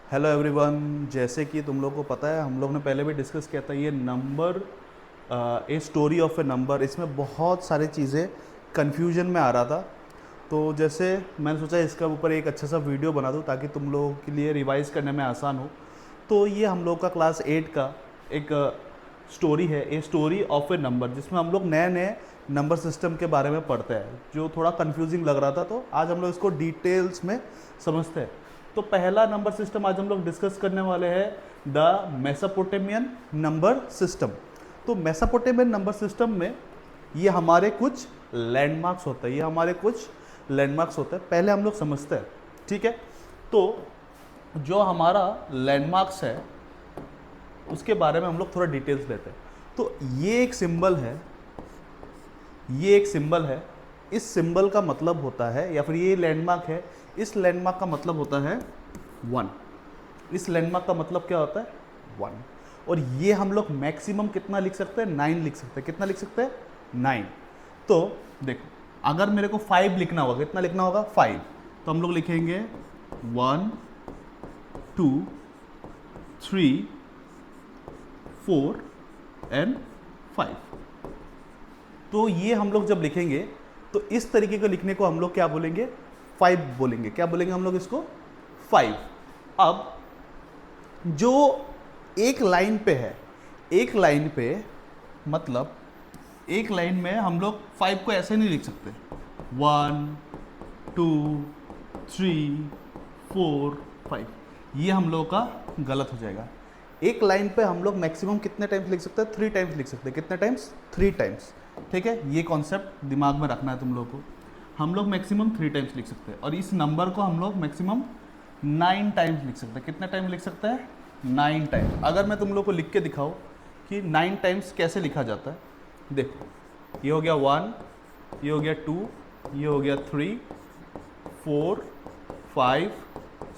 Hello everyone. जैसे कि तुम लोग को पता है, हम लोग ने पहले भी डिस्कस किया था ये number, a story of A number. इसमें बहुत सारी चीज़ें कन्फ्यूजन में आ रहा था। तो जैसे मैंने सोचा इसका ऊपर एक अच्छा सा वीडियो बना दूँ ताकि तुम लोगों के लिए रिवाइज़ करने में आसान हो। तो ये हम लोग का क्लास 8 का एक स्टोरी है, a story of A number, जिसमें हम लोग नए नए नंबर सिस्टम के बारे में पढ़ते हैं, जो थोड़ा कंफ्यूजिंग लग रहा था। तो आज हम लोग इसको डिटेल्स में समझते हैं। तो पहला नंबर सिस्टम आज हम लोग डिस्कस करने वाले हैं द मेसोपोटामियन नंबर सिस्टम। तो मेसोपोटामियन नंबर सिस्टम में ये हमारे कुछ लैंडमार्क्स होते हैं, ये हमारे कुछ लैंडमार्क्स होते हैं। पहले हम लोग समझते हैं, ठीक है। तो जो हमारा लैंडमार्क्स है उसके बारे में हम लोग थोड़ा डिटेल्स लेते हैं। तो ये एक सिंबल है, ये एक सिंबल है। इस सिंबल का मतलब होता है, या फिर ये लैंडमार्क है, इस लैंडमार्क का मतलब होता है 1। इस लैंडमार्क का मतलब क्या होता है 1। और ये हम लोग मैक्सिमम कितना लिख सकते हैं 9 लिख सकते हैं। कितना लिख सकते हैं 9। तो देखो, अगर मेरे को 5 लिखना होगा, कितना लिखना होगा 5, तो हम लोग लिखेंगे 1 2 3 4 एंड 5। तो ये हम लोग जब लिखेंगे तो इस तरीके को लिखने को हम लोग क्या बोलेंगे 5 बोलेंगे। क्या बोलेंगे हम लोग इसको 5। अब जो एक लाइन पे है, एक लाइन पे मतलब एक लाइन में हम लोग 5 को ऐसे नहीं लिख सकते 1 2 3 4 5। ये हम लोग का गलत हो जाएगा। एक लाइन पे हम लोग मैक्सिमम कितने टाइम्स लिख सकते हैं 3 टाइम्स लिख सकते हैं। कितने टाइम्स 3 टाइम्स। ठीक है, ये कॉन्सेप्ट दिमाग में रखना है तुम लोग को। हम लोग मैक्सिमम 3 टाइम्स लिख सकते हैं, और इस नंबर को हम लोग मैक्सिमम 9 टाइम्स लिख सकते हैं। कितने टाइम लिख सकते हैं 9 टाइम्स। अगर मैं तुम लोग को लिख के दिखाऊँ कि 9 टाइम्स कैसे लिखा जाता है, देखो, ये हो गया 1, ये हो गया 2, ये हो गया 3 4 5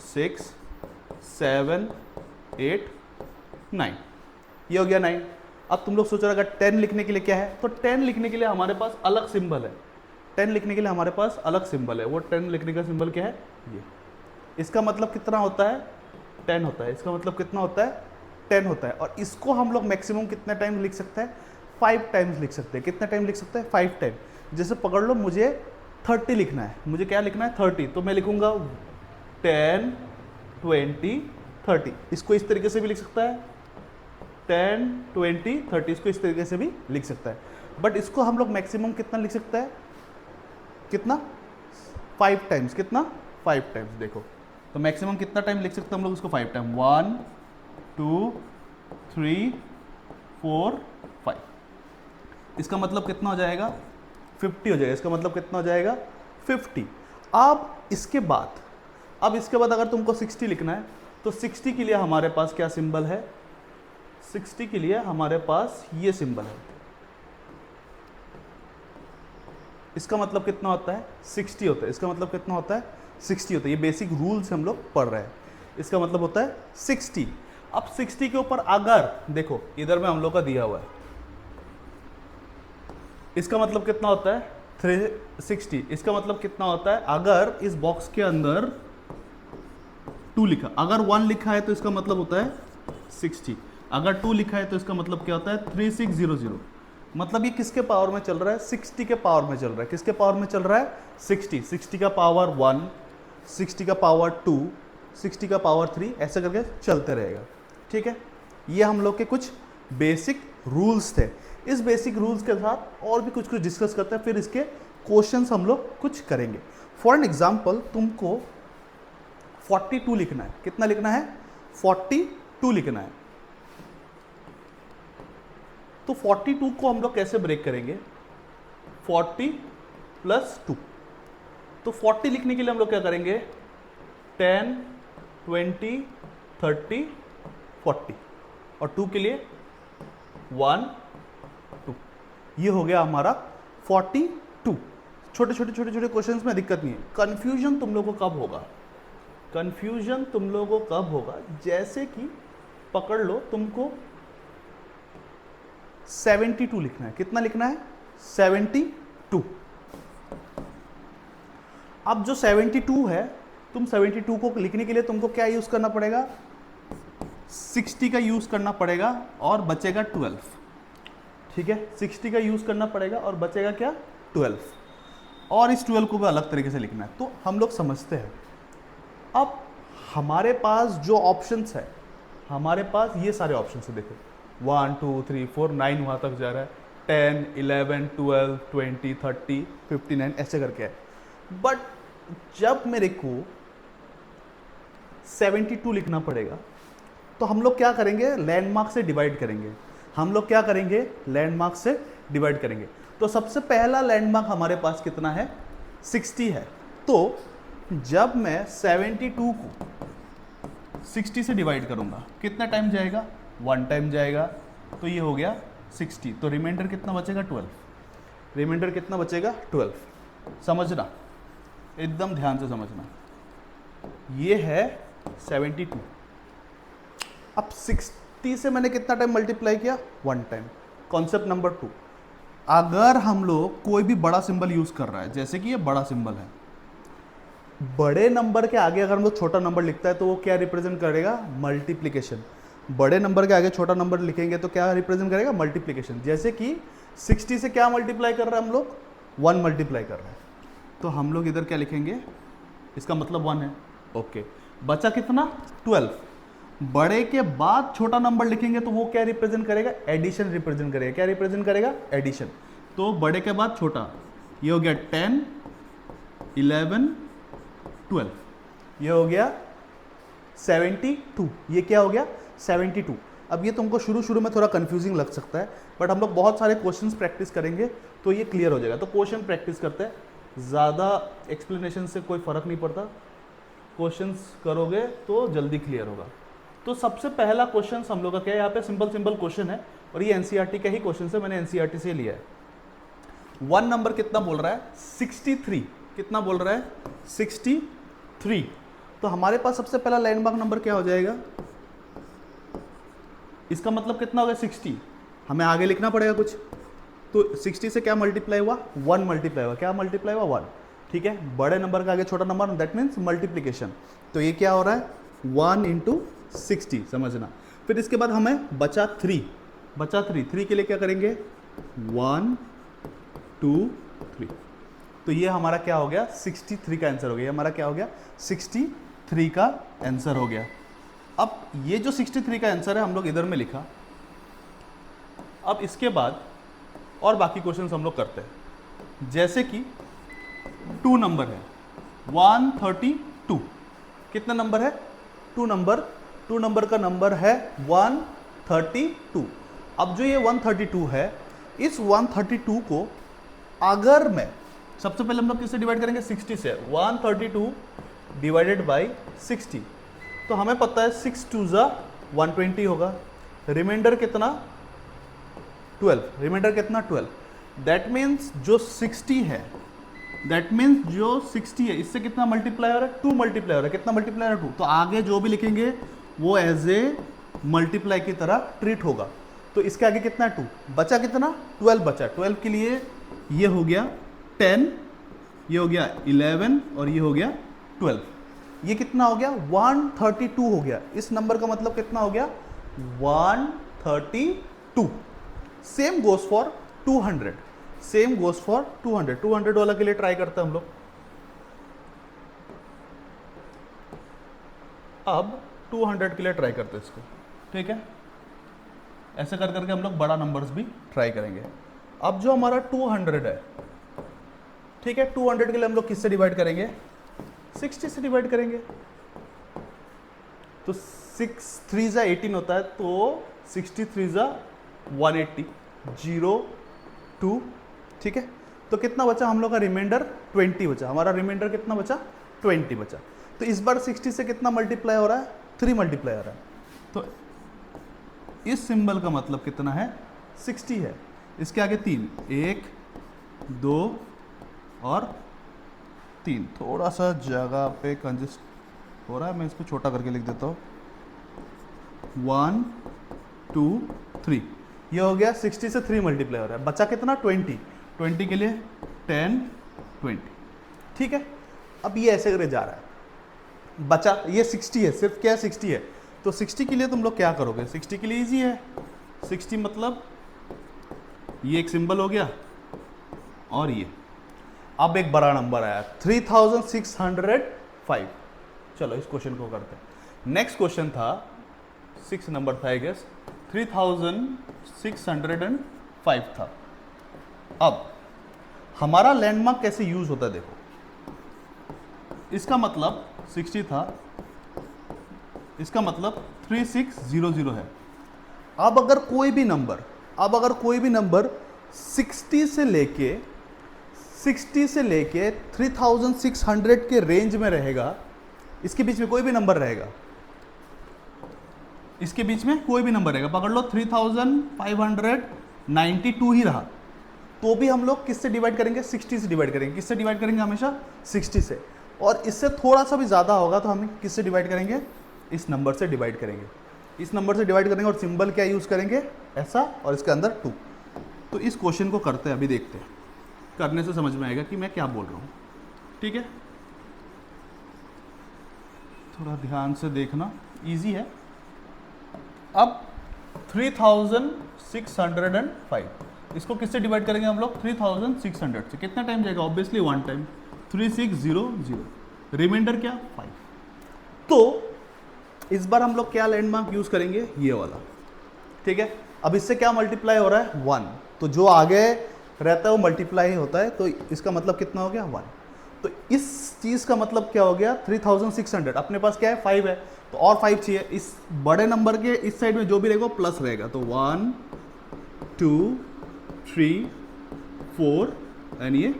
6 7 8 9, ये हो गया 9। अब तुम लोग सोच रहे अगर 10 लिखने के लिए क्या है, तो 10 लिखने के लिए हमारे पास अलग सिंबल है। 10 लिखने के लिए हमारे पास अलग सिंबल है। वो 10 लिखने का सिंबल क्या है, ये। इसका मतलब कितना होता है 10 होता है। इसका मतलब कितना होता है 10 होता है। और इसको हम लोग मैक्सिमम कितने टाइम लिख सकते हैं 5 टाइम्स लिख सकते हैं। कितने टाइम लिख सकते हैं 5 टाइम। जैसे पकड़ लो, मुझे 30 लिखना है, मुझे क्या लिखना है 30, तो मैं लिखूंगा 10 20 30। इसको इस तरीके से भी लिख सकता है 10 20 30, इसको इस तरीके से भी लिख सकता है। बट इसको हम लोग मैक्सिमम कितना लिख सकता है, कितना 5 टाइम्स। कितना 5 टाइम्स। देखो, तो मैक्सिमम कितना टाइम लिख सकते हैं हम लोग इसको 5 टाइम। 1 2 3 4 5। इसका मतलब कितना हो जाएगा 50 हो जाएगा। इसका मतलब कितना हो जाएगा 50। अब इसके बाद अगर तुमको 60 लिखना है, तो 60 के लिए हमारे पास क्या सिंबल है, 60 के लिए हमारे पास ये सिंबल है। इसका मतलब कितना होता है 60 होता है। इसका मतलब कितना होता है 60 होता है। ये बेसिक रूल्स हम लोग पढ़ रहे हैं। इसका मतलब होता है 60। अब 60 के ऊपर अगर देखो, इधर में हम लोग का दिया हुआ है, इसका मतलब कितना होता है 360। इसका मतलब कितना होता है, अगर इस बॉक्स के अंदर 2 लिखा, अगर 1 लिखा है तो इसका मतलब होता है 60। अगर 2 लिखा है तो इसका मतलब क्या होता है 3600। मतलब ये किसके पावर में चल रहा है 60 के पावर में चल रहा है। किसके पावर में चल रहा है 60। 60 का पावर 1, 60 का पावर 2, 60 का पावर 3, ऐसे करके चलते रहेगा। ठीक है, ये हम लोग के कुछ बेसिक रूल्स थे। इस बेसिक रूल्स के साथ और भी कुछ कुछ डिस्कस करते हैं, फिर इसके क्वेश्चंस हम लोग कुछ करेंगे। फॉर एन एग्जाम्पल, तुमको 42 लिखना है। कितना लिखना है 42 लिखना है। तो 42 को हम लोग कैसे ब्रेक करेंगे 40 + 2। तो 40 लिखने के लिए हम लोग क्या करेंगे 10 20 30 40, और 2 के लिए 1 2। ये हो गया हमारा 42। छोटे छोटे छोटे छोटे क्वेश्चंस में दिक्कत नहीं है। कंफ्यूजन तुम लोगों को कब होगा, कंफ्यूजन तुम लोगों को कब होगा, जैसे कि पकड़ लो, तुमको 72 लिखना है। कितना लिखना है 72। अब जो 72 है तुम 72 को लिखने के लिए तुमको क्या यूज़ करना पड़ेगा, 60 का यूज़ करना पड़ेगा और बचेगा 12। ठीक है, 60 का यूज़ करना पड़ेगा और बचेगा क्या, 12। और इस 12 को भी अलग तरीके से लिखना है, तो हम लोग समझते हैं। अब हमारे पास जो ऑप्शंस है, हमारे पास ये सारे ऑप्शंस है, देखो 1 2 3 4 9 वहाँ तक जा रहा है, 10 11 12 20 30 59 ऐसे करके है। बट जब मेरे को 72 लिखना पड़ेगा तो हम लोग क्या करेंगे, लैंडमार्क से डिवाइड करेंगे। हम लोग क्या करेंगे, लैंडमार्क से डिवाइड करेंगे। तो सबसे पहला लैंडमार्क हमारे पास कितना है, 60 है। तो जब मैं 72 को 60 से डिवाइड करूंगा कितना टाइम जाएगा, 1 टाइम जाएगा। तो ये हो गया 60, तो रिमाइंडर कितना बचेगा, 12। रिमाइंडर कितना बचेगा, 12। समझना, एकदम ध्यान से समझना। ये है 72। अब 60 से मैंने कितना टाइम मल्टीप्लाई किया, 1 टाइम। कॉन्सेप्ट नंबर 2, अगर हम लोग कोई भी बड़ा सिंबल यूज कर रहा है, जैसे कि ये बड़ा सिंबल है, बड़े नंबर के आगे अगर हम लोग छोटा नंबर लिखता है तो वो क्या रिप्रेजेंट करेगा, मल्टीप्लिकेशन। बड़े नंबर के आगे छोटा नंबर लिखेंगे तो क्या रिप्रेजेंट करेगा, मल्टीप्लिकेशन। जैसे कि 60 से क्या मल्टीप्लाई कर रहा है हम लोग, 1 मल्टीप्लाई कर रहे हैं। तो हम लोग इधर क्या लिखेंगे, इसका मतलब 1 है। ओके, बचा कितना, 12। बड़े के बाद छोटा नंबर लिखेंगे तो वो क्या रिप्रेजेंट करेगा, एडिशन रिप्रेजेंट करेगा। क्या रिप्रेजेंट करेगा, एडिशन। तो बड़े के बाद छोटा, ये हो गया 10 11 12, ये हो गया 72। ये क्या हो गया, 72। अब ये तुमको शुरू शुरू में थोड़ा कंफ्यूजिंग लग सकता है, बट हम लोग बहुत सारे क्वेश्चंस प्रैक्टिस करेंगे तो ये क्लियर हो जाएगा। तो क्वेश्चन प्रैक्टिस करते हैं, ज़्यादा एक्सप्लेनेशन से कोई फ़र्क नहीं पड़ता, क्वेश्चंस करोगे तो जल्दी क्लियर होगा। तो सबसे पहला क्वेश्चन हम लोग का क्या है, यहाँ पे सिंपल सिंपल क्वेश्चन है और ये एनसीईआरटी का ही क्वेश्चन है, मैंने एनसीईआरटी से लिया है। 1 नंबर कितना बोल रहा है, 63। कितना बोल रहा है, 63। तो हमारे पास सबसे पहला लैंडमार्क नंबर क्या हो जाएगा, इसका मतलब कितना हो गया, 60। हमें आगे लिखना पड़ेगा कुछ, तो 60 से क्या मल्टीप्लाई हुआ, 1 मल्टीप्लाई हुआ। क्या मल्टीप्लाई हुआ, 1। ठीक है, बड़े नंबर का आगे छोटा नंबर, दैट मीन्स मल्टीप्लिकेशन। तो ये क्या हो रहा है, 1 × 60, समझना। फिर इसके बाद हमें बचा 3, बचा 3 के लिए क्या करेंगे, 1 2 3। तो ये हमारा क्या हो गया, 63 का आंसर हो गया। ये हमारा क्या हो गया, 63 का आंसर हो गया। अब ये जो 63 का आंसर है हम लोग इधर में लिखा। अब इसके बाद और बाकी क्वेश्चंस हम लोग करते हैं, जैसे कि 2 नंबर है, 132। कितना नंबर है, 2 नंबर। 2 नंबर का नंबर है 132। अब जो ये 132 है, इस 132 को अगर मैं सबसे पहले हम लोग किससे डिवाइड करेंगे, 60 से। 132 डिवाइडेड बाई 60, तो हमें पता है 6 2 = 120 होगा। रिमाइंडर कितना, 12। रिमाइंडर कितना, 12। दैट मीन्स जो 60 है, दैट मीन्स जो 60 है इससे कितना मल्टीप्लाई हो रहा है, 2 मल्टीप्लाई हो रहा है। कितना मल्टीप्लाई हो रहा है, 2। तो आगे जो भी लिखेंगे वो एज ए मल्टीप्लाई की तरह ट्रीट होगा। तो इसके आगे कितना है, 2। बचा कितना, 12 बचा। 12 के लिए ये हो गया 10, ये हो गया 11 और ये हो गया 12। ये कितना हो गया, 132 हो गया। इस नंबर का मतलब कितना हो गया, 132। Same goes for 200, same goes for 200। 200 वाला के लिए ट्राई करते हैं हम लोग। अब 200 के लिए ट्राई करते हैं इसको, ठीक है। ऐसे कर करके हम लोग बड़ा नंबर्स भी ट्राई करेंगे। अब जो हमारा 200 है, ठीक है, 200 के लिए हम लोग किससे डिवाइड करेंगे, 60 से डिवाइड करेंगे। तो 6 3 = 18 होता है, तो 63 = 180, 0 2। ठीक है, तो कितना बचा हम लोग का रिमाइंडर, 20 बचा। हमारा रिमाइंडर कितना बचा, 20 बचा। तो इस बार 60 से कितना मल्टीप्लाई हो रहा है, 3 मल्टीप्लाई हो रहा है। तो इस सिंबल का मतलब कितना है, 60 है। इसके आगे 3, 1 2 और 3। थोड़ा सा जगह पे कंजेस्ट हो रहा है, मैं इसको छोटा करके लिख देता हूँ। 1 2 3, ये हो गया 60 से 3 मल्टीप्लाई हो रहा है। बचा कितना, 20। 20 के लिए 10 20। ठीक है, अब ये ऐसे करे जा रहा है। बचा ये 60 है, सिर्फ क्या है 60 है, तो 60 के लिए तुम लोग क्या करोगे, 60 के लिए इजी है, 60 मतलब ये एक सिंबल हो गया और ये। अब एक बड़ा नंबर आया 3605। चलो इस क्वेश्चन को करते हैं। नेक्स्ट क्वेश्चन था 6 नंबर था आई गेस, 3605 था। अब हमारा लैंडमार्क कैसे यूज होता है देखो, इसका मतलब 60 था, इसका मतलब 3600 है। अब अगर कोई भी नंबर 60 से लेके 3600 के रेंज में रहेगा, इसके बीच में कोई भी नंबर रहेगा, इसके बीच में कोई भी नंबर रहेगा, पकड़ लो 3592 ही रहा, तो भी हम लोग किससे डिवाइड करेंगे, 60 से डिवाइड करेंगे। किससे डिवाइड करेंगे, हमेशा 60 से। और इससे थोड़ा सा भी ज़्यादा होगा तो हम किससे डिवाइड करेंगे, इस नंबर से डिवाइड करेंगे। इस नंबर से डिवाइड करेंगे और सिंबल क्या यूज़ करेंगे, ऐसा, और इसके अंदर 2। तो इस क्वेश्चन को करते हैं, अभी देखते हैं, करने से समझ में आएगा कि मैं क्या बोल रहा हूँ। ठीक है, थोड़ा ध्यान से देखना, इजी है। अब 3605 इसको किससे डिवाइड करेंगे हम लोग, 3600 से। कितना टाइम जाएगा, ऑब्वियसली 1 टाइम, 3600, रिमाइंडर क्या 5। तो इस बार हम लोग क्या लैंडमार्क यूज करेंगे, ये वाला। ठीक है, अब इससे क्या मल्टीप्लाई हो रहा है, 1, तो जो आगे रहता है वो मल्टीप्लाई होता है, तो इसका मतलब कितना हो गया, 1। तो इस चीज का मतलब क्या हो गया, 3600। अपने पास क्या है, 5 है, तो और 5 चाहिए। इस बड़े नंबर के इस साइड में जो भी रहेगा प्लस रहेगा, तो 1 2 3 4 एंड ये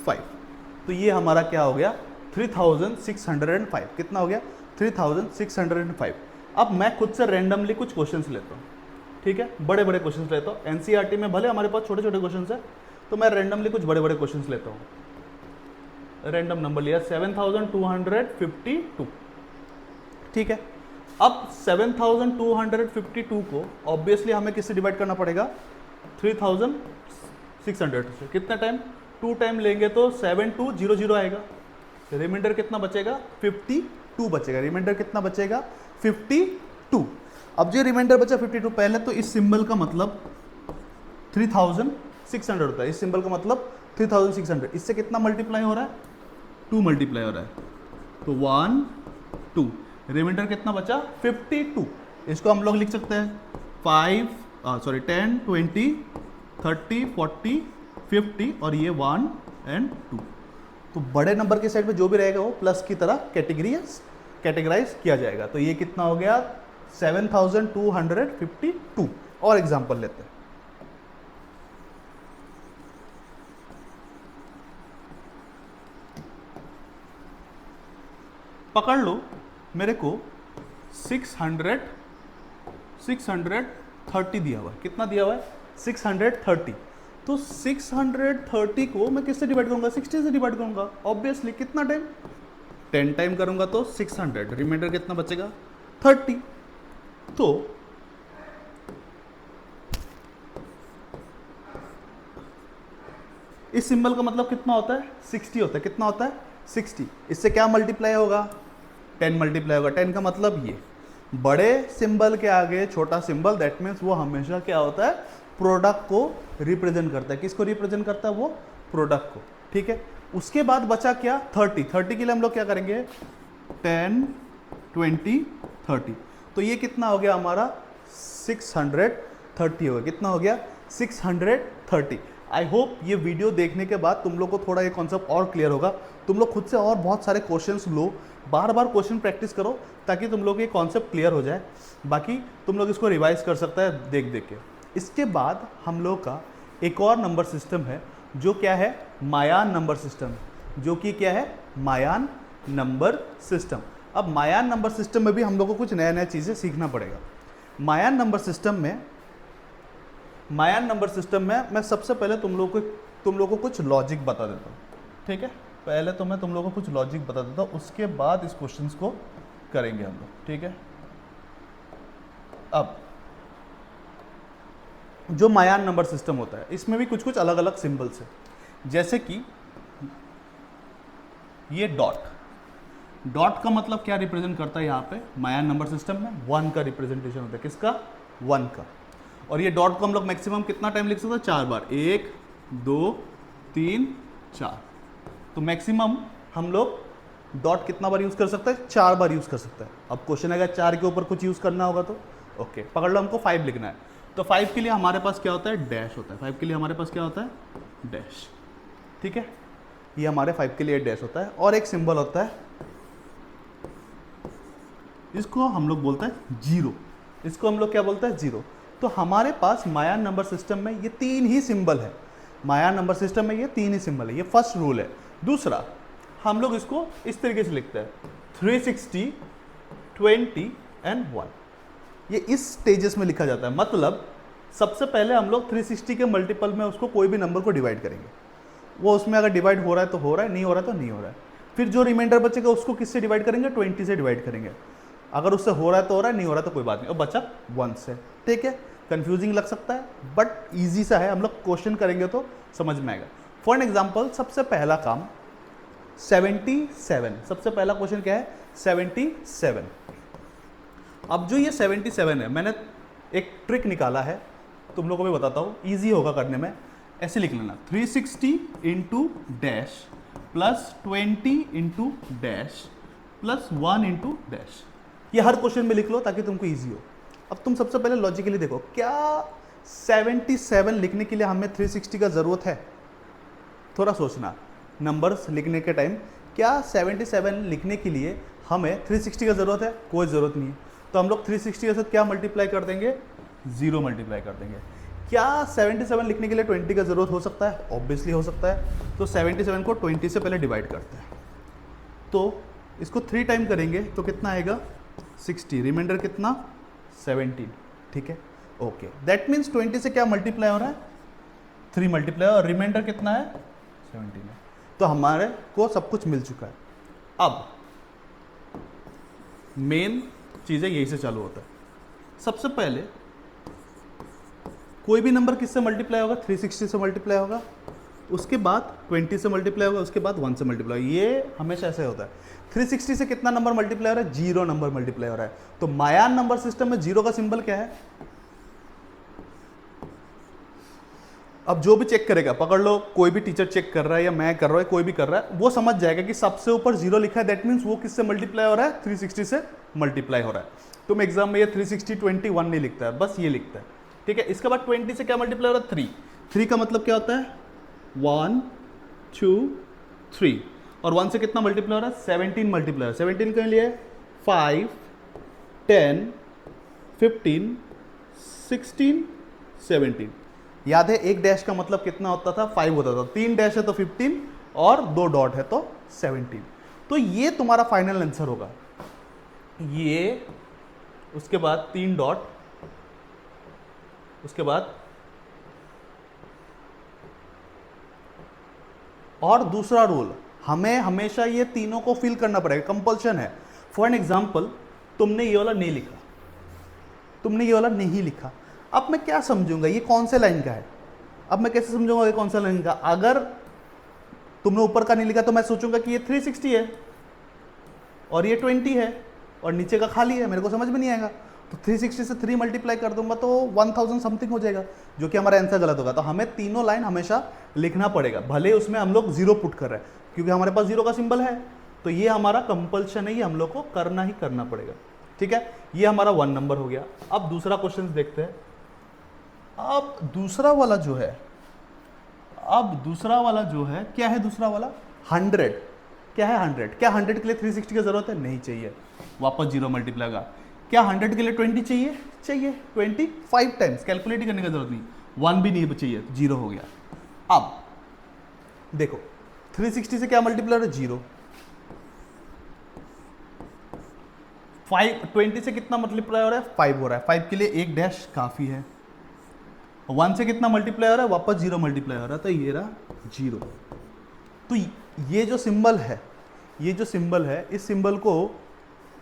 5। तो ये हमारा क्या हो गया, 3605। कितना हो गया, 3605। अब मैं खुद से रैंडमली कुछ क्वेश्चंस लेता हूँ। ठीक है, बड़े बड़े क्वेश्चंस लेता हूँ। एनसीईआरटी में भले हमारे पास छोटे छोटे क्वेश्चंस है, तो मैं रैंडमली कुछ बड़े बड़े क्वेश्चंस लेता हूँ। रैंडम नंबर लिया 7252। ठीक है, अब 7252 को ऑब्वियसली हमें किससे डिवाइड करना पड़ेगा, 3600 से। कितना टाइम, 2 टाइम लेंगे तो 7200 आएगा। रिमाइंडर कितना बचेगा, 52 बचेगा। रिमाइंडर कितना बचेगा, 52। अब जो रिमाइंडर बचा 52, पहले तो इस सिंबल का मतलब 3600 होता है। इस सिंबल का मतलब 3600, इससे कितना मल्टीप्लाई हो रहा है, 2 मल्टीप्लाई हो रहा है, तो 1 2। रिमाइंडर कितना बचा, 52। इसको हम लोग लिख सकते हैं 10 20 30 40 50, और ये 1 एंड 2। तो बड़े नंबर के साइड में जो भी रहेगा वो प्लस की तरह कैटेगराइज किया जाएगा। तो ये कितना हो गया, 7252। और एग्जांपल लेते हैं। पकड़ लो, मेरे को 630 दिया हुआ है। कितना दिया हुआ है, 630। तो 630 को मैं किससे डिवाइड करूंगा, 60 से डिवाइड करूंगा। ऑब्वियसली कितना टाइम, 10 टाइम करूंगा तो 600। रिमाइंडर कितना बचेगा, 30। तो इस सिंबल का मतलब कितना होता है, 60 होता है। कितना होता है, 60। इससे क्या मल्टीप्लाई होगा, 10 मल्टीप्लाई होगा। 10 का मतलब ये बड़े सिंबल के आगे छोटा सिंबल, दैट मीन्स वो हमेशा क्या होता है, प्रोडक्ट को रिप्रेजेंट करता है। किसको रिप्रेजेंट करता है, वो प्रोडक्ट को। ठीक है, उसके बाद बचा क्या, 30 के लिए हम लोग क्या करेंगे, 10 20 30। तो ये कितना हो गया हमारा, 630 हो गया। कितना हो गया, 630। आई होप ये वीडियो देखने के बाद तुम लोग को थोड़ा ये कॉन्सेप्ट और क्लियर होगा। तुम लोग खुद से और बहुत सारे क्वेश्चंस लो, बार बार क्वेश्चन प्रैक्टिस करो, ताकि तुम लोग ये कॉन्सेप्ट क्लियर हो जाए। बाकी तुम लोग इसको रिवाइज कर सकता है देख देख के। इसके बाद हम लोग का एक और नंबर सिस्टम है, जो क्या है, मायान नंबर सिस्टम, जो कि क्या है, मायान नंबर सिस्टम। अब मायान नंबर सिस्टम में भी हम लोग को कुछ नया नया चीज़ें सीखना पड़ेगा। मायान नंबर सिस्टम में मैं सबसे पहले तुम लोग को कुछ लॉजिक बता देता हूँ। ठीक है, पहले तो मैं तुम लोग को कुछ लॉजिक बता देता हूँ, उसके बाद इस क्वेश्चंस को करेंगे हम लोग। ठीक है, अब जो मायान नंबर सिस्टम होता है, इसमें भी कुछ कुछ अलग अलग सिंबल्स है। जैसे कि ये डॉट, डॉट का मतलब क्या रिप्रेजेंट करता है यहाँ पे माया नंबर सिस्टम में 1 का रिप्रेजेंटेशन होता है, किसका 1 का। और ये डॉट को हम लोग मैक्सिमम कितना टाइम लिख सकते हैं 4 बार, 1 2 3 4। तो मैक्सिमम हम लोग डॉट कितना बार यूज कर सकते हैं 4 बार यूज कर सकते हैं। अब क्वेश्चन अगर 4 के ऊपर कुछ यूज करना होगा तो ओके पकड़ लो, हमको 5 लिखना है तो 5 के लिए हमारे पास क्या होता है डैश होता है। 5 के लिए हमारे पास क्या होता है डैश, ठीक है, ये हमारे 5 के लिए डैश होता है। और एक सिंबल होता है इसको हम लोग बोलते हैं जीरो, इसको हम लोग क्या बोलते हैं जीरो। तो हमारे पास माया नंबर सिस्टम में ये 3 ही सिंबल है, माया नंबर सिस्टम में ये 3 ही सिंबल है, ये फर्स्ट रूल है। दूसरा हम लोग इसको इस तरीके से लिखते हैं 360 20 एंड 1, ये इस स्टेजेस में लिखा जाता है। मतलब सबसे पहले हम लोग 360 के मल्टीपल में उसको कोई भी नंबर को डिवाइड करेंगे, वो उसमें अगर डिवाइड हो रहा है तो हो रहा है, नहीं हो रहा है तो नहीं हो रहा है। फिर जो रिमाइंडर बचेगा उसको किससे डिवाइड करेंगे 20 से डिवाइड करेंगे, अगर उससे हो रहा है तो हो रहा है, नहीं हो रहा है तो कोई बात नहीं, और बचा 1 से, ठीक है। कंफ्यूजिंग लग सकता है बट ईजी सा है, हम लोग क्वेश्चन करेंगे तो समझ में आएगा। फॉर एग्जाम्पल सबसे पहला काम 77, सबसे पहला क्वेश्चन क्या है 77। अब जो ये 77 है मैंने एक ट्रिक निकाला है, तुम लोगों को भी बताता हूँ, ईजी होगा करने में। ऐसे लिख लेना 360 into dash plus 20 into dash plus 1 into dash, ये हर क्वेश्चन में लिख लो ताकि तुमको ईजी हो। अब तुम सबसे पहले लॉजिकली देखो, क्या 77 लिखने के लिए हमें 360 का ज़रूरत है? थोड़ा सोचना नंबर्स लिखने के टाइम, क्या 77 लिखने के लिए हमें 360 का ज़रूरत है? कोई ज़रूरत नहीं है। तो हम लोग 360 के साथ क्या मल्टीप्लाई कर देंगे 0 मल्टीप्लाई कर देंगे। क्या 77 लिखने के लिए 20 का ज़रूरत हो सकता है? ऑब्वियसली हो सकता है। तो 77 को 20 से पहले डिवाइड करते हैं, तो इसको 3 टाइम करेंगे तो कितना आएगा 60, रिमाइंडर कितना 17, ठीक है ओके। दैट मीन्स 20 से क्या मल्टीप्लाई हो रहा है 3 मल्टीप्लाई, और रिमाइंडर कितना है 17 है। तो हमारे को सब कुछ मिल चुका है। अब मेन चीज़ें यही से चालू होता है। सबसे पहले कोई भी नंबर किससे मल्टीप्लाई होगा 360 से मल्टीप्लाई होगा, उसके बाद 20 से मल्टीप्लाई होगा, उसके बाद 1 से मल्टीप्लाई, ये हमेशा ऐसे होता है। 360 से कितना नंबर मल्टीप्लाई हो रहा है 0 नंबर मल्टीप्लाई हो रहा है। तो माया नंबर सिस्टम में 0 का सिंबल क्या है? अब जो भी चेक करेगा, पकड़ लो, कोई भी टीचर चेक कर रहा है या मैं कर रहा हूं, कोई भी कर रहा है, वो समझ जाएगा कि सबसे ऊपर 0 लिखा है, दैट मीन्स वो किससे मल्टीप्लाई हो रहा है 360 से मल्टीप्लाई हो रहा है। तुम एग्जाम में ये 360 21 नहीं लिखता है, बस ये लिखता है, ठीक है। इसके बाद 20 से क्या मल्टीप्लाई हो रहा है 3 का मतलब क्या होता है 1 2 3, और 1 से कितना मल्टीप्लाई हो रहा है 17 मल्टीप्लाई। 17 के लिए 5 10 15 16 17, याद है एक डैश का मतलब कितना होता था 5 होता था, 3 डैश है तो 15 और 2 डॉट है तो 17। तो ये तुम्हारा फाइनल आंसर होगा, ये उसके बाद 3 डॉट, उसके बाद और दूसरा रूल, हमें हमेशा ये तीनों को फिल करना पड़ेगा, कंपल्शन है। फॉर एन एग्जाम्पल तुमने ये वाला नहीं लिखा, तुमने ये वाला नहीं लिखा, अब मैं क्या समझूंगा ये कौन से लाइन का है? अब मैं कैसे समझूंगा ये कौन सा लाइन का? अगर तुमने ऊपर का नहीं लिखा तो मैं सोचूंगा कि ये 360 है और ये 20 है और नीचे का खाली है, मेरे को समझ में नहीं आएगा। तो 360 से 3 मल्टीप्लाई कर दूंगा तो 1000 समथिंग हो जाएगा, जो कि हमारा आंसर गलत होगा। तो हमें तीनों लाइन हमेशा लिखना पड़ेगा, भले उसमें हम लोग 0 पुट कर रहे हैं, क्योंकि हमारे पास 0 का सिंबल है। तो ये हमारा कंपल्शन है, ये हम लोग को करना ही करना पड़ेगा, ठीक है। ये हमारा 1 नंबर हो गया। अब दूसरा क्वेश्चन देखते हैं। अब दूसरा वाला जो है, क्या है दूसरा वाला 100, क्या है 100? क्या 100 के लिए 360 की जरूरत है? नहीं चाहिए, वापस 0 मल्टीप्लाई का। क्या 100 के लिए 20 चाहिए? चाहिए, 25 टाइम्स, कैलकुलेट करने की जरूरत नहीं, 1 भी नहीं चाहिए, 0 हो गया। अब देखो 360 से क्या मल्टीप्लाई हो रहा है 0, 20 से कितना मल्टीप्लाई हो रहा है 5 हो रहा है, 5 के लिए एक डैश काफी है। 1 से कितना मल्टीप्लाई हो रहा है वापस 0 मल्टीप्लाई हो रहा है, तो ये रहा 0। तो ये जो सिंबल है, इस सिंबल को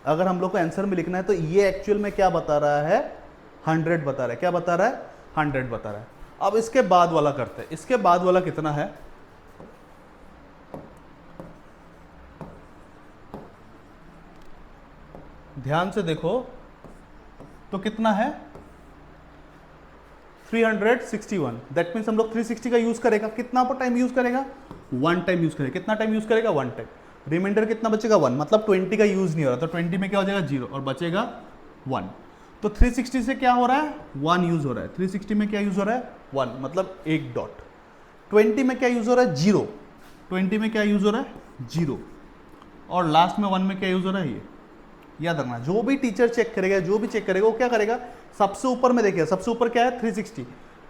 अगर हम लोग को आंसर में लिखना है तो ये एक्चुअल में क्या बता रहा है 100 बता रहा है। क्या बता रहा है 100 बता रहा है। अब इसके बाद वाला करते हैं, इसके बाद वाला कितना है ध्यान से देखो तो कितना है 361। दैट मीन्स हम लोग 360 का यूज करेगा, कितना पर टाइम यूज करेगा, 1 टाइम यूज करेगा। कितना टाइम यूज करेगा, 1 टाइम। रिमाइंडर कितना बचेगा, 1, मतलब 20 का यूज नहीं हो रहा, तो 20 में क्या हो जाएगा 0 और बचेगा 1। तो 360 से क्या हो रहा है, 1 यूज हो रहा है। 360 में क्या यूज हो रहा है, 1, मतलब एक डॉट। 20 में क्या यूज हो रहा है, 0। 20 में क्या यूज हो रहा है, 0। और लास्ट में 1 में क्या यूज हो रहा है, ये याद रखना। जो भी टीचर चेक करेगा, जो भी चेक करेगा, वो क्या करेगा, सबसे ऊपर में देखिए, सबसे ऊपर क्या है 360,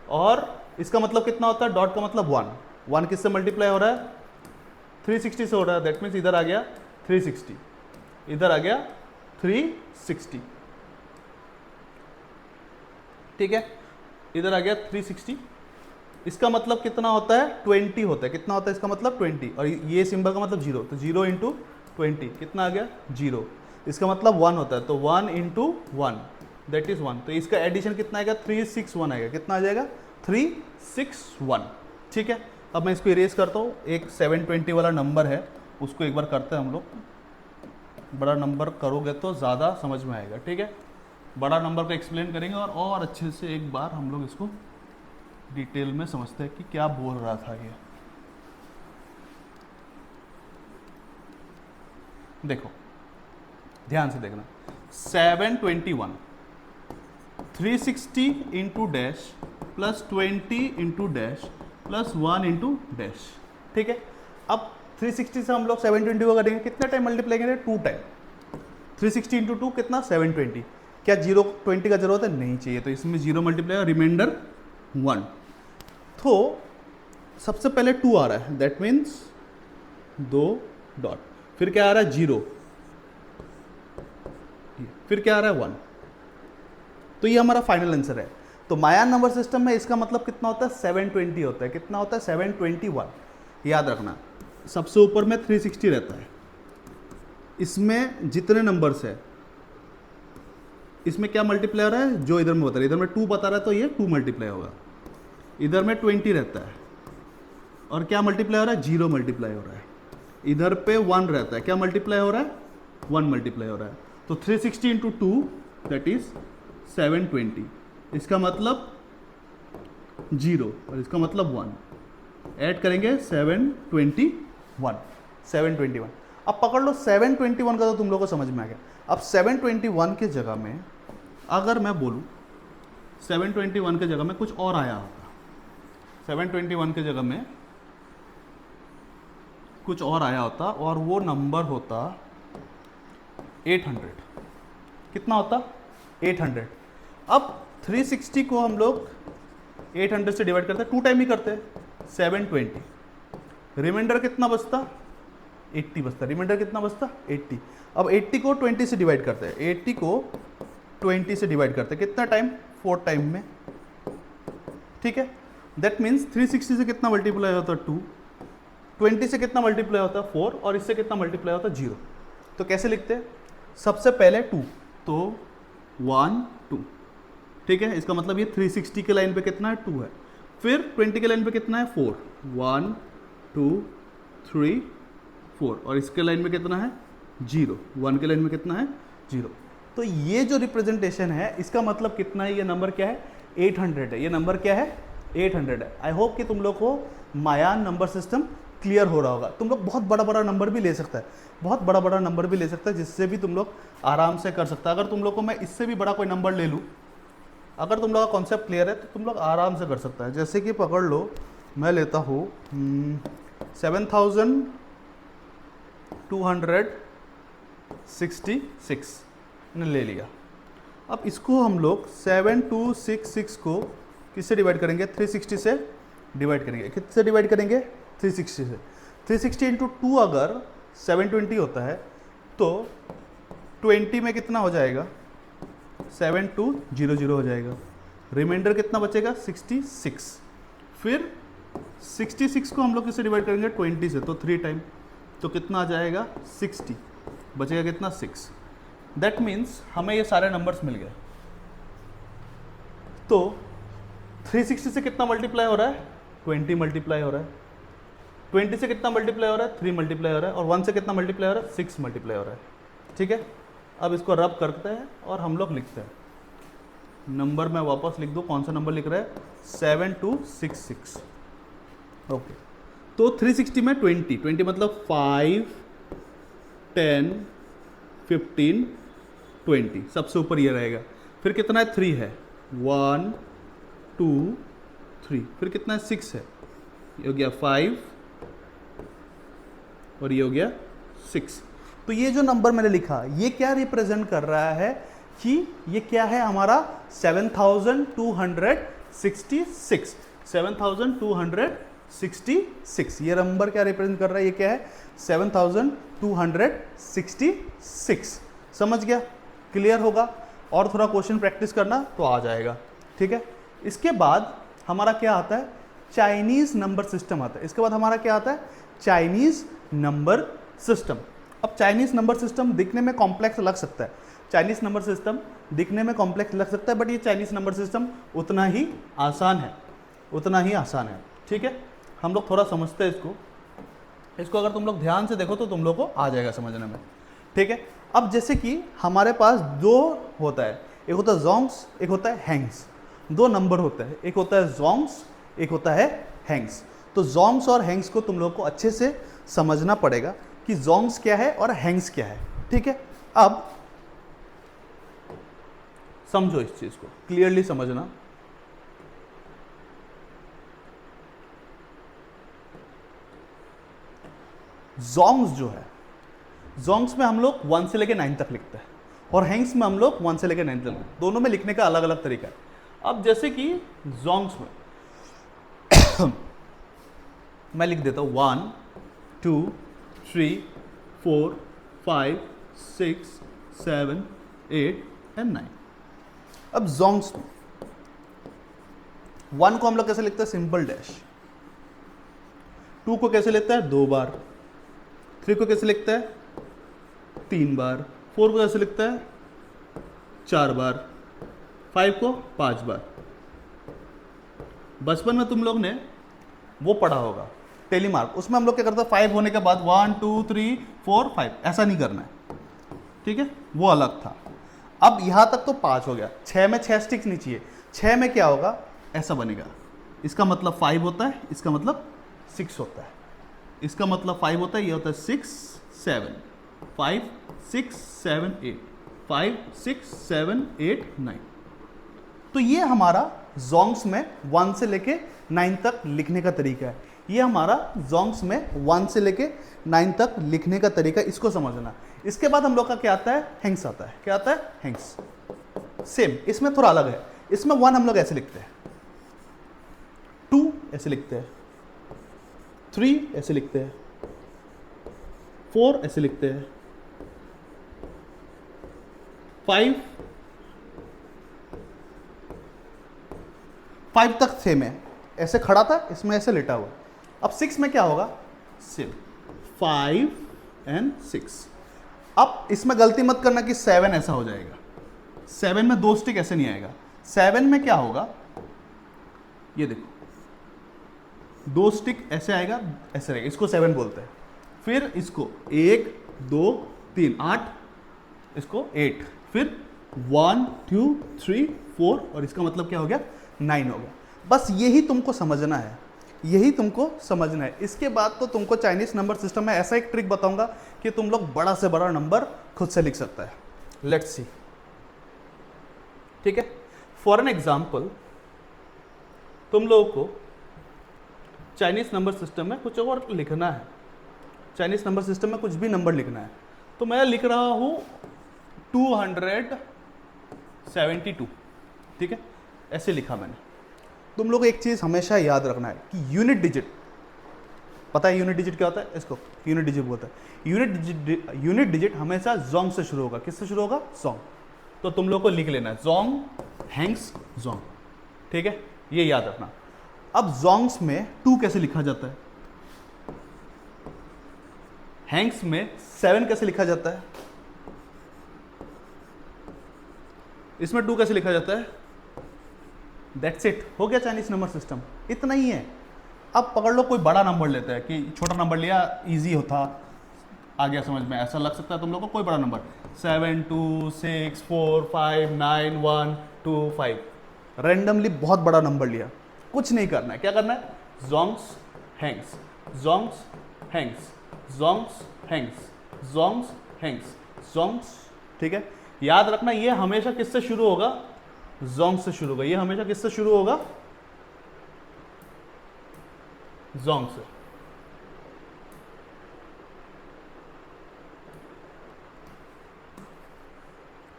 और इसका मतलब कितना होता है, डॉट का मतलब 1। 1 किससे मल्टीप्लाई हो रहा है, 360 से हो रहा है। दैट मीन्स इधर आ गया 360, इधर आ गया 360, ठीक है, इधर आ गया 360। इसका मतलब कितना होता है, 20 होता है। कितना होता है इसका मतलब 20, और ये सिंबल का मतलब 0, तो 0 इंटू 20 कितना आ गया 0। इसका मतलब 1 होता है, तो 1 इंटू 1 दैट इज 1। तो इसका एडिशन कितना आएगा, 361 आएगा। कितना आ जाएगा, 361, ठीक है। अब मैं इसको इरेज करता हूँ। एक 720 वाला नंबर है, उसको एक बार करते हैं हम लोग। बड़ा नंबर करोगे तो ज़्यादा समझ में आएगा, ठीक है। बड़ा नंबर को एक्सप्लेन करेंगे और अच्छे से एक बार हम लोग इसको डिटेल में समझते हैं कि क्या बोल रहा था ये। देखो ध्यान से देखना, 721 360 into dash plus 20 into dash plus 1 into dash, ठीक है। अब 360 से हम लोग 720 को करेंगे, कितना टाइम मल्टीप्लाई करेंगे, 2 टाइम। 360 इंटू 2 कितना, 720। क्या 0 20 का जरूरत है, नहीं चाहिए, तो इसमें 0 मल्टीप्लाई और रिमाइंडर 1। तो सबसे पहले 2 आ रहा है, दैट मीन्स 2 डॉट, फिर क्या आ रहा है 0, फिर क्या आ रहा है 1। तो ये हमारा फाइनल आंसर है। तो मायान नंबर सिस्टम में इसका मतलब कितना होता है, 720 होता है। कितना होता है, 721। याद रखना, सबसे ऊपर में 360 रहता है। इसमें जितने नंबर्स है, इसमें क्या मल्टीप्लाई हो रहा है, जो इधर में बता रहा है, इधर में 2 बता रहा है तो ये 2 मल्टीप्लाई होगा। इधर में 20 रहता है और क्या मल्टीप्लाई हो रहा है, 0 मल्टीप्लाई हो रहा है। इधर पे 1 रहता है, क्या मल्टीप्लाई हो रहा है, 1 मल्टीप्लाई हो रहा है। तो 360 इंटू 2 दैट इज 720। इसका मतलब 0 और इसका मतलब 1, ऐड करेंगे 721। अब पकड़ लो 721 का, तो तुम लोग को समझ में आ गया। अब 721 के जगह में अगर मैं बोलूँ 721 के जगह में कुछ और आया होता, 721 के जगह में कुछ और आया होता और वो नंबर होता 800। कितना होता, 800। अब 360 को हम लोग 800 से डिवाइड करते हैं, 2 टाइम ही करते हैं, 720। रिमाइंडर कितना बचता, 80 बचता। रिमाइंडर कितना बचता, 80। अब 80 को 20 से डिवाइड करते हैं, 80 को 20 से डिवाइड करते हैं, कितना टाइम, 4 टाइम में, ठीक है। दैट मीन्स 360 से कितना मल्टीप्लाई होता है, 2। 20 से कितना मल्टीप्लाई होता है, 4, और इससे कितना मल्टीप्लाई होता है, 0। तो कैसे लिखते हैं, सबसे पहले 2, तो 1 2, ठीक है। इसका मतलब ये 360 के लाइन पे कितना है, 2 है। फिर 20 के लाइन पे कितना है, 4, 1 2 3 4, और इसके लाइन में कितना है, 0। 1 के लाइन में कितना है, 0। तो ये जो रिप्रेजेंटेशन है, इसका मतलब कितना है, ये नंबर क्या है, 800 है। ये नंबर क्या है, 800 है। आई होप कि तुम लोग को मायान नंबर सिस्टम क्लियर हो रहा होगा। तुम लोग बहुत बड़ा बड़ा नंबर भी ले सकता है, बहुत बड़ा बड़ा नंबर भी ले सकता है, जिससे भी तुम लोग आराम से कर सकता है। अगर तुम लोग को मैं इससे भी बड़ा कोई नंबर ले लूँ, अगर तुम लोग का कॉन्सेप्ट क्लियर है, तो तुम लोग आराम से कर सकता है। जैसे कि पकड़ लो, मैं लेता हूँ 7266 ने ले लिया। अब इसको हम लोग 7266 को किससे डिवाइड करेंगे, 360 से डिवाइड करेंगे। किससे डिवाइड करेंगे, 360 से। 360 इंटू 2 अगर 720 होता है, तो 20 में कितना हो जाएगा, 7200 हो जाएगा। रिमाइंडर कितना बचेगा, 66। फिर 66 को हम लोग किससे डिवाइड करेंगे, 20 से, तो 3 टाइम, तो कितना आ जाएगा, 60। बचेगा कितना, 6। दैट मीन्स हमें ये सारे नंबर्स मिल गए। तो 360 से कितना मल्टीप्लाई हो रहा है, 20 मल्टीप्लाई हो रहा है। 20 से कितना मल्टीप्लाई हो रहा है, 3 मल्टीप्लाई हो रहा है। और 1 से कितना मल्टीप्लाई हो रहा है, 6 मल्टीप्लाई हो रहा है, ठीक है। अब इसको रब करते हैं और हम लोग लिखते हैं। नंबर मैं वापस लिख दूँ, कौन सा नंबर लिख रहा है, 7266। ओके, तो 360 में 20 मतलब 5, 10, 15, 20, सबसे ऊपर ये रहेगा। फिर कितना है, 3 है, 1, 2, 3, फिर कितना है, 6 है, ये हो गया 5 और ये हो गया 6। तो ये जो नंबर मैंने लिखा ये क्या रिप्रेजेंट कर रहा है कि ये क्या है हमारा 7266। 7266 ये नंबर क्या रिप्रेजेंट कर रहा है, ये क्या है 7266। समझ गया, क्लियर होगा। और थोड़ा क्वेश्चन प्रैक्टिस करना तो आ जाएगा, ठीक है। इसके बाद हमारा क्या आता है, चाइनीज नंबर सिस्टम आता है। इसके बाद हमारा क्या आता है, चाइनीज नंबर सिस्टम। अब चाइनीज नंबर सिस्टम दिखने में कॉम्प्लेक्स लग सकता है, चाइनीज नंबर सिस्टम दिखने में कॉम्प्लेक्स लग सकता है, बट ये चाइनीज नंबर सिस्टम उतना ही आसान है, उतना ही आसान है, ठीक है। हम लोग थोड़ा समझते हैं इसको अगर तुम लोग ध्यान से देखो तो तुम लोग को आ जाएगा समझने में, ठीक है। अब जैसे कि हमारे पास दो होता है, एक होता है जोंग्स, एक होता है हैंग्स। दो नंबर होते हैं, एक होता है जोंग्स, एक होता है हैंग्स। तो जोंग्स और हैंग्स को तुम लोग को अच्छे से समझना पड़ेगा कि जोंग्स क्या है और हैंग्स क्या है, ठीक है। अब समझो इस चीज को, क्लियरली समझना। जोंग्स जो है, जोंग्स में हम लोग 1 से लेके 9 तक लिखते हैं और हैंग्स में हम लोग 1 से लेके 9 तक लिखते हैं। दोनों में लिखने का अलग अलग तरीका है। अब जैसे कि जोंग्स में मैं लिख देता हूं 1, 2, 3, 4, 5, 6, 7, 8 एंड 9। अब जोंग्स में 1 को हम लोग कैसे लिखते हैं, सिंपल डैश। 2 को कैसे लिखता है, 2 बार। 3 को कैसे लिखता है, 3 बार। 4 को कैसे लिखता है, 4 बार। 5 को 5 बार। बचपन में तुम लोग ने वो पढ़ा होगा टेलीमार्क, उसमें हम लोग क्या करते हैं, 5 होने के बाद 1, 2, 3, 4, 5 ऐसा नहीं करना है, ठीक है, वो अलग था। अब यहां तक तो 5 हो गया, 6 में 6 स्टिक्स नहीं चाहिए। 6 में क्या होगा, ऐसा बनेगा, इसका मतलब 5 होता है, इसका मतलब 6 होता है, इसका मतलब 5 होता है, ये होता है 6, 7, 5, 6, 7, 8, 5, 6, 7, 8, 9। तो ये हमारा जोंग्स में 1 से लेके 9 तक लिखने का तरीका है। ये हमारा जोंग्स में 1 से लेके 9 तक लिखने का तरीका, इसको समझना। इसके बाद हम लोग का क्या आता है, हैंग्स आता है। क्या आता है, हैंग्स। सेम, इसमें थोड़ा अलग है। इसमें 1 हम लोग ऐसे लिखते हैं, 2 ऐसे लिखते हैं, 3 ऐसे लिखते हैं, 4 ऐसे लिखते हैं, 5 तक सेम है, ऐसे खड़ा था, इसमें ऐसे लेटा हुआ। अब 6 में क्या होगा, सेम, 5 एंड 6। अब इसमें गलती मत करना कि 7 ऐसा हो जाएगा। 7 में 2 स्टिक ऐसे नहीं आएगा। 7 में क्या होगा, ये देखो, 2 स्टिक ऐसे आएगा, ऐसे रहेगा, इसको 7 बोलते हैं। फिर इसको 1, 2, 3, 8, इसको 8, फिर 1, 2, 3, 4 और इसका मतलब क्या हो गया, 9 हो गया। बस यही तुमको समझना है, यही तुमको समझना है। इसके बाद तो तुमको चाइनीज नंबर सिस्टम में ऐसा एक ट्रिक बताऊंगा कि तुम लोग बड़ा से बड़ा नंबर खुद से लिख सकता है। लेट्स सी, ठीक है। फॉर एन एग्जाम्पल, तुम लोगों को चाइनीज नंबर सिस्टम में कुछ और लिखना है, चाइनीज नंबर सिस्टम में कुछ भी नंबर लिखना है। तो मैं लिख रहा हूं 272, ठीक है, ऐसे लिखा मैंने। तुम लोग एक चीज हमेशा याद रखना है कि यूनिट डिजिट, पता है यूनिट डिजिट क्या होता है, इसको यूनिट डिजिट बोलता है। यूनिट डिजिट हमेशा जोंग से शुरू होगा। किससे शुरू होगा, जोंग। तो तुम लोग को लिख लेना है जोंग, हैंग्स, जोंग, ठीक है, ये याद रखना। अब जोंग्स में 2 कैसे लिखा जाता है, हैंग्स में 7 कैसे लिखा जाता है, इसमें 2 कैसे लिखा जाता है। दैट्स इट, हो गया चाइनीज नंबर सिस्टम, इतना ही है। अब पकड़ लो कोई बड़ा नंबर लेता है कि छोटा नंबर लिया, इजी होता, आ गया समझ में? ऐसा लग सकता है तुम लोग को कोई बड़ा नंबर 7 2 6 4 5 9 1 2 5, रैंडमली बहुत बड़ा नंबर लिया, कुछ नहीं करना है। क्या करना है? जोंग्स हैंग्स, जोंग्स हैंग्स, जोंग्स हैंग्स, जोंग्स हैंग्स, जोंग्स। ठीक है, याद रखना ये हमेशा किससे शुरू होगा? जोंग से शुरू होगा। ये हमेशा किससे शुरू होगा? जोंग से।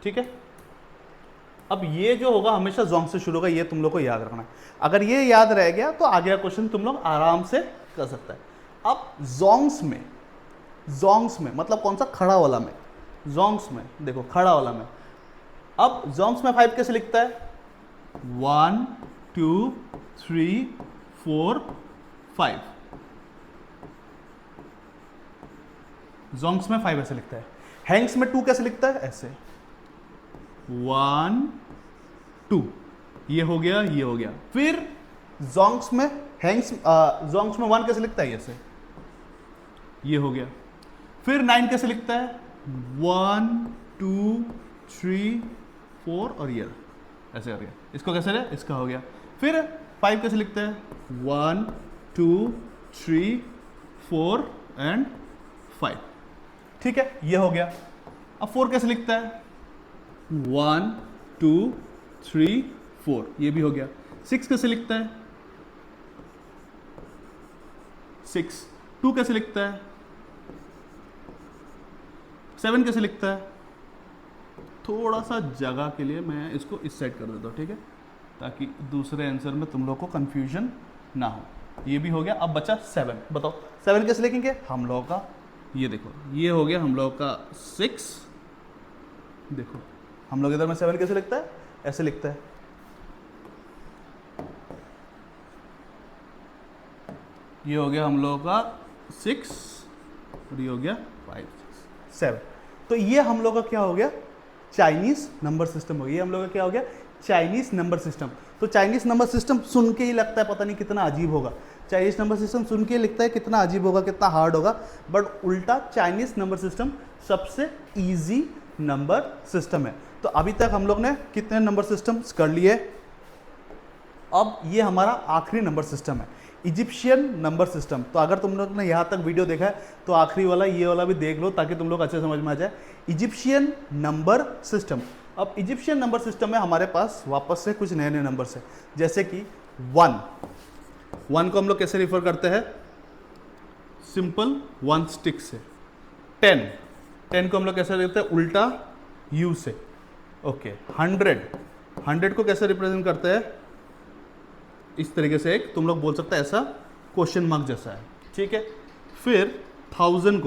ठीक है, अब ये जो होगा हमेशा जोंग से शुरू होगा, ये तुम लोग को याद रखना है। अगर ये याद रह गया तो आगे का क्वेश्चन तुम लोग आराम से कर सकता है। अब जोंग्स में, जोंग्स में मतलब कौन सा? खड़ा वाला में। जोंग्स में देखो, खड़ा वाला में। अब जोंग्स में 5 कैसे लिखता है? 1 2 3 4 5। जोंग्स में 5 ऐसे लिखता है। हैंग्स में 2 कैसे लिखता है? ऐसे 1 2, ये हो गया, ये हो गया। फिर जोंग्स में जोंग्स में 1 कैसे लिखता है? ऐसे, ये हो गया। फिर 9 कैसे लिखता है? 1 2 3 4 और ये ऐसे कर गया। इसको कैसे है? इसका हो गया। फिर 5 कैसे लिखता है? 1 2 3 4 एंड 5। ठीक है, ये हो गया। अब 4 कैसे लिखता है? 1 2 3 4, ये भी हो गया। 6 कैसे लिखता है? 6। 2 कैसे लिखता है? 7 कैसे लिखता है? थोड़ा सा जगह के लिए मैं इसको इस साइड कर देता हूँ, ठीक है, ताकि दूसरे आंसर में तुम लोग को कंफ्यूजन ना हो। ये भी हो गया। अब बचा 7। बताओ 7 कैसे लिखेंगे हम लोगों का? ये देखो, ये हो गया हम लोग का 6। देखो हम लोग इधर में 7 कैसे लिखता है? ऐसे लिखता है। ये हो गया हम लोगों का 6 और ये हो गया 5 7। तो ये हम लोग का क्या हो गया? चाइनीज नंबर सिस्टम हो गया। ये हम लोग का क्या हो गया? Chinese number system. तो चाइनीज नंबर सिस्टम सुन के ही लगता है पता नहीं कितना अजीब होगा। चाइनीज नंबर सिस्टम सुन के लिखता है कितना अजीब होगा, कितना हार्ड होगा, बट उल्टा चाइनीज नंबर सिस्टम सबसे इजी नंबर सिस्टम है। तो अभी तक हम लोग ने कितने नंबर सिस्टम्स कर लिए? अब ये हमारा आखिरी नंबर सिस्टम है, इजिप्शियन नंबर सिस्टम। तो अगर तुम लोग ने यहाँ तक वीडियो देखा है तो आखिरी वाला ये वाला भी देख लो ताकि तुम लोग अच्छे समझ में आ जाए। Egyptian number system. अब इजिप्शियन नंबर सिस्टम में हमारे पास वापस से कुछ नए नए नंबर्स है, जैसे कि 1 को हम लोग कैसे रिफर करते हैं? सिंपल 1 स्टिक से। 10 को हम लोग कैसे लिखते हैं? उल्टा यू से। ओके। 100 को कैसे रिप्रेजेंट करते हैं? इस तरीके से, एक तुम लोग बोल सकते हैं ऐसा क्वेश्चन मार्क जैसा है, ठीक है। फिर 1000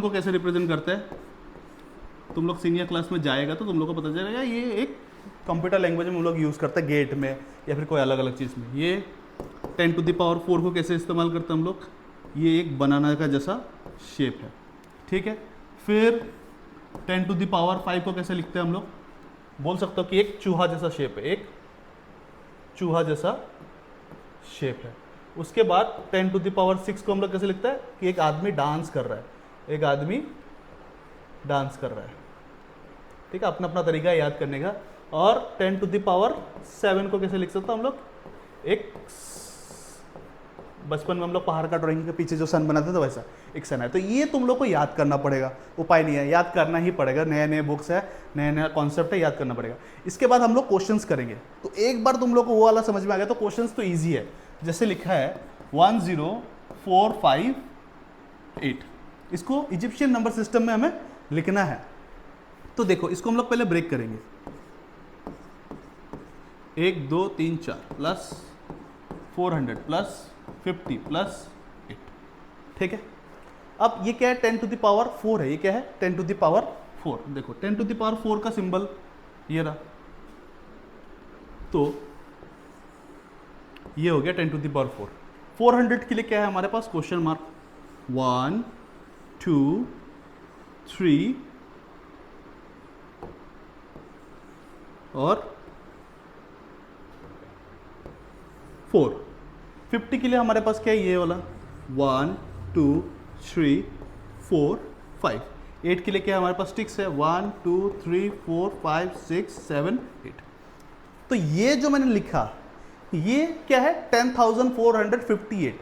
को कैसे रिप्रेजेंट करते हैं? तुम लोग सीनियर क्लास में जाएगा तो तुम लोग को पता चलेगा, ये एक कंप्यूटर लैंग्वेज में हम लोग यूज़ करते हैं, गेट में या फिर कोई अलग अलग चीज़ में। ये 10⁴ को कैसे इस्तेमाल करते हैं हम लोग? ये एक बनाना का जैसा शेप है, ठीक है। फिर 10⁵ को कैसे लिखते हैं हम लोग? बोल सकते हो कि एक चूहा जैसा शेप है, एक चूहा जैसा शेप है। उसके बाद 10⁶ को हम लोग कैसे लिखते हैं? कि एक आदमी डांस कर रहा है, एक आदमी डांस कर रहा है, ठीक है। अपना अपना तरीका है याद करने का। और 10⁻7 को कैसे लिख सकते हैं हम लोग? एक बचपन में हम लोग पहाड़ का ड्राइंग के पीछे जो सन बनाते थे वैसा एक सन है। तो ये तुम लोग को याद करना पड़ेगा, उपाय नहीं है, याद करना ही पड़ेगा। नए नए बुक्स है, नया नया कॉन्सेप्ट है, याद करना पड़ेगा। इसके बाद हम लोग क्वेश्चंस करेंगे। तो एक बार तुम लोग को वो वाला समझ में आ गया तो क्वेश्चंस तो ईजी है। जैसे लिखा है 10458, इसको इजिप्शियन नंबर सिस्टम में हमें लिखना है। तो देखो इसको हम लोग पहले ब्रेक करेंगे। 1 2 3 4 प्लस 400 प्लस 50 प्लस 8, ठीक है। अब ये क्या है? 10⁴ है। ये क्या है? 10⁴। देखो 10⁴ का सिंबल ये रहा, तो ये हो गया 10⁴। 400 के लिए क्या है हमारे पास? Question mark. 1 2 3 और 4। 50 के लिए हमारे पास क्या है? ये वाला 1 2 3 4 5। 8 के लिए क्या हमारे पास टिक्स है, 1 2 3 4 5 6 7 8। तो ये जो मैंने लिखा ये क्या है, 10,458।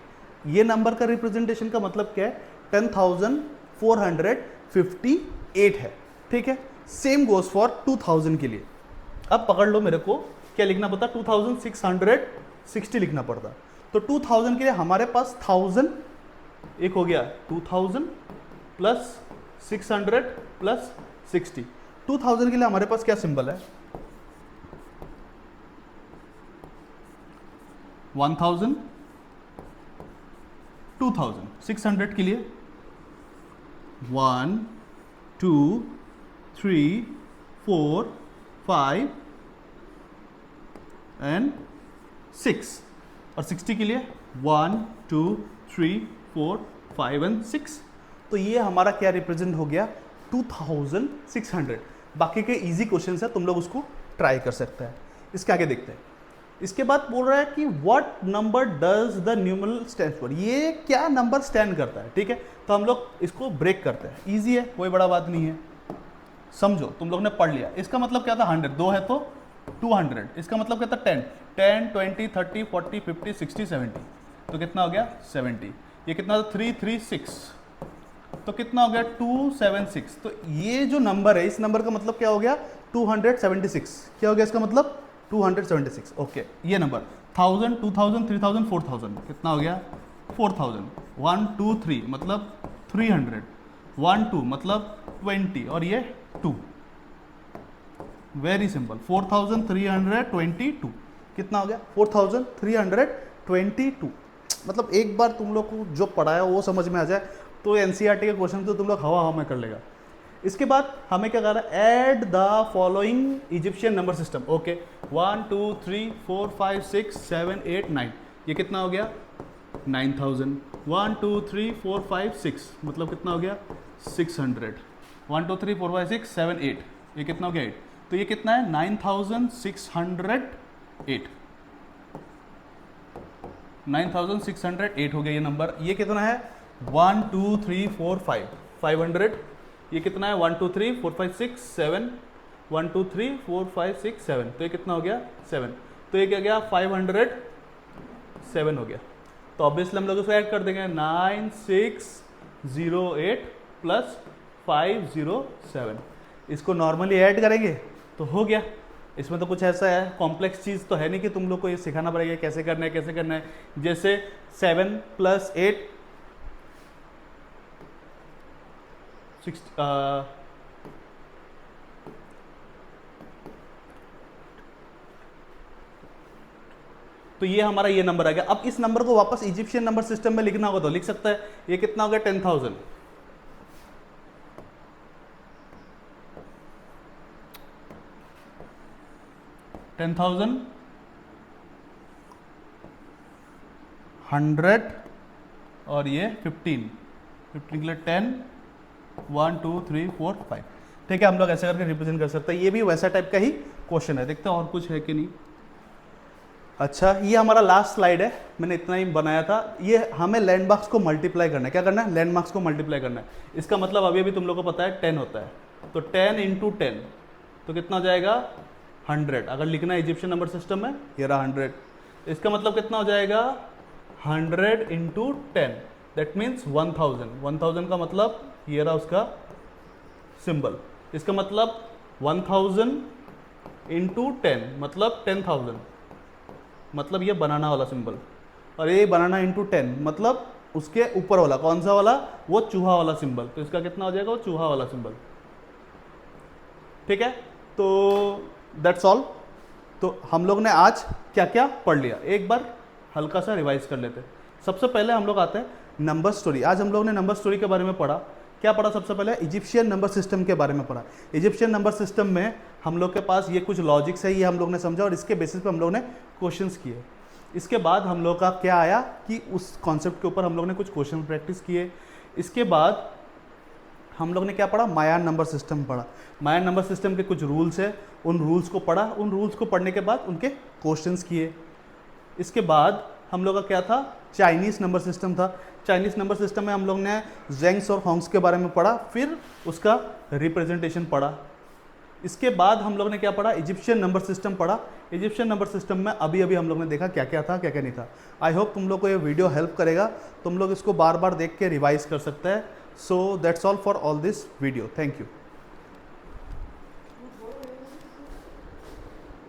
ये नंबर का रिप्रेजेंटेशन का मतलब क्या है, 10,458 है। ठीक है, सेम गोज फॉर 2000 के लिए। अब पकड़ लो, मेरे को क्या लिखना पड़ता, 2660 लिखना पड़ता। तो 2000 के लिए हमारे पास 1000 एक हो गया, 2000 प्लस 600 प्लस 60। 2000 के लिए हमारे पास क्या सिंबल है, 1000 2000। 600 के लिए 1 2 3 4 5 एंड 6। और 60 के लिए 1 2 3 4 5 एंड 6। तो ये हमारा क्या रिप्रेजेंट हो गया, 2600। बाकी के इजी क्वेश्चन है, तुम लोग उसको ट्राई कर सकते हैं। इसके आगे देखते हैं। इसके बाद बोल रहा है कि what number does the numeral stand for, ये क्या नंबर स्टैंड करता है। ठीक है, तो हम लोग इसको ब्रेक करते हैं, इजी है, कोई बड़ा बात नहीं है। समझो, तुम लोग ने पढ़ लिया, इसका मतलब क्या था, 100, 2 है तो 200, इसका मतलब क्या था 10, 10 20 30 40 50 60 70, तो कितना हो गया 70। ये कितना था 336, तो कितना हो गया 276। तो ये जो नंबर है, इस नंबर का मतलब क्या हो गया 276। क्या हो गया इसका मतलब 276। ओके, ये नंबर 1000 2000 3000 4000 कितना हो गया 4000। 1 2 3 मतलब 300, 1 2 मतलब 20 और ये 2। वेरी सिंपल, 4322 कितना हो गया 4322। मतलब एक बार तुम लोग को जो पढ़ाया वो समझ में आ जाए तो एनसीईआरटी के क्वेश्चन तो तुम लोग हवा में कर लेगा। इसके बाद हमें क्या कर रहा है, add the following Egyptian number system. Okay, 1 2 3 4 5 6 7 8 9, ये कितना हो गया 9000। 1 2 3 4 5 6 मतलब कितना हो गया 600। 1 2 3 4 5 6 7 8, ये कितना हो गया 8, तो ये कितना है 9608। 9608 हो गया ये नंबर। ये कितना है 1 2 3 4 5 500, ये कितना है 1 2 3 4 5 6 7, 1 2 3 4 5 6 7, तो ये कितना हो गया 7, तो ये क्या गया 507 हो गया। तो ऑब्वियसली हम लोग उसको ऐड कर देंगे 9608 प्लस 507, इसको नॉर्मली ऐड करेंगे तो हो गया। इसमें तो कुछ ऐसा है, कॉम्प्लेक्स चीज़ तो है नहीं कि तुम लोग को ये सिखाना पड़ेगा कैसे करना है कैसे करना है। जैसे 7 प्लस 8 तो ये हमारा ये नंबर आ गया। अब इस नंबर को वापस इजिप्शियन नंबर सिस्टम में लिखना होगा तो लिख सकता है, ये कितना हो गया 10,000। 10,000 100 और ये 15 के लिए 10 1 2 3 4 5। ठीक है, हम लोग ऐसे करके रिप्रेजेंट कर सकते हैं। ये भी वैसा टाइप का ही क्वेश्चन है, देखते हैं और कुछ है कि नहीं। अच्छा, ये हमारा लास्ट स्लाइड है, मैंने इतना ही बनाया था। ये हमें लैंडमार्क्स को मल्टीप्लाई करना है। क्या करना है, लैंडमार्क्स को मल्टीप्लाई करना है। इसका मतलब अभी अभी तुम लोग को पता है 10 होता है, तो 10 × 10 तो कितना हो जाएगा 100। अगर लिखना है इजिप्शियन नंबर सिस्टम में, ये रहा 100। इसका मतलब कितना हो जाएगा 100 × 10, दैट मीन्स 1000। 1000 का मतलब ये रहा उसका सिंबल। इसका मतलब 1000 × 10 मतलब 10,000, मतलब ये बनाना वाला सिंबल। और ये बनाना × 10 मतलब उसके ऊपर वाला, कौन सा वाला, वो चूहा वाला सिंबल। तो इसका कितना हो जाएगा, वो चूहा वाला सिंबल। ठीक है, तो दैट्स ऑल। तो हम लोग ने आज क्या क्या पढ़ लिया, एक बार हल्का सा रिवाइज कर लेते हैं। सबसे पहले हम लोग आते हैं नंबर स्टोरी। आज हम लोग ने नंबर स्टोरी के बारे में पढ़ा। क्या पढ़ा, सबसे पहले इजिप्शियन नंबर सिस्टम के बारे में पढ़ा। इजिप्शियन नंबर सिस्टम में हम लोग के पास ये कुछ लॉजिक्स है, ये हम लोग ने समझा और इसके बेसिस पे हम लोग ने क्वेश्चंस किए। इसके बाद हम लोग का क्या आया कि उस कॉन्सेप्ट के ऊपर हम लोग ने कुछ क्वेश्चन प्रैक्टिस किए। इसके बाद हम लोग ने क्या पढ़ा, मायान नंबर सिस्टम पढ़ा। मायान नंबर सिस्टम के कुछ रूल्स है, उन रूल्स को पढ़ा। उन रूल्स को पढ़ने के बाद उनके क्वेश्चंस किए। इसके बाद हम लोग का क्या था, चाइनीज़ नंबर सिस्टम था। चाइनीज़ नंबर सिस्टम में हम लोग ने जेंग्स और होंग्स के बारे में पढ़ा, फिर उसका रिप्रेजेंटेशन पढ़ा। इसके बाद हम लोग ने क्या पढ़ा, इजिप्शियन नंबर सिस्टम पढ़ा। इजिप्शियन नंबर सिस्टम में अभी अभी हम लोग ने देखा क्या क्या था क्या क्या नहीं था। आई होप तुम लोग को ये वीडियो हेल्प करेगा, तुम लोग इसको बार बार देख के रिवाइज कर सकते हैं। So that's all for all this video, thank you.